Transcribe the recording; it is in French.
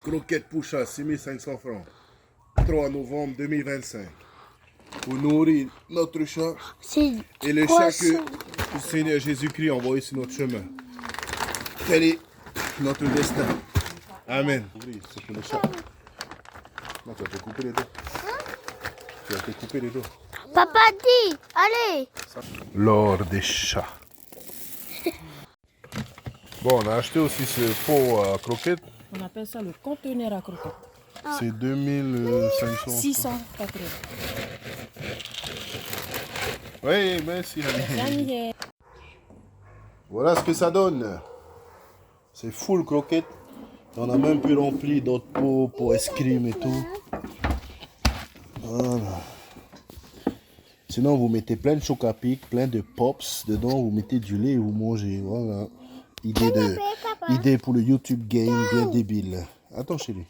Croquette pour chat, 6500 francs. 3 novembre 2025. Pour nourrir notre chat et le chat que le Seigneur Jésus-Christ a envoyé sur notre chemin. Tel est notre destin. Amen. Oui, c'est pour le chat. Non, tu vas te couper les dos. Tu vas te couper les dos. Papa dit, allez. L'or des chats. Bon, on a acheté aussi ce pot à croquettes. On appelle ça le conteneur à croquettes. C'est 2500. 680. Oui, merci. Daniel. Voilà ce que ça donne. C'est full croquettes. On a même pu remplir d'autres pots pour escrime et tout. Voilà. Sinon, vous mettez plein de choc à pic, plein de pops dedans. Vous mettez du lait et vous mangez. Voilà. Idée pour le YouTube game bien débile. Attends, chérie.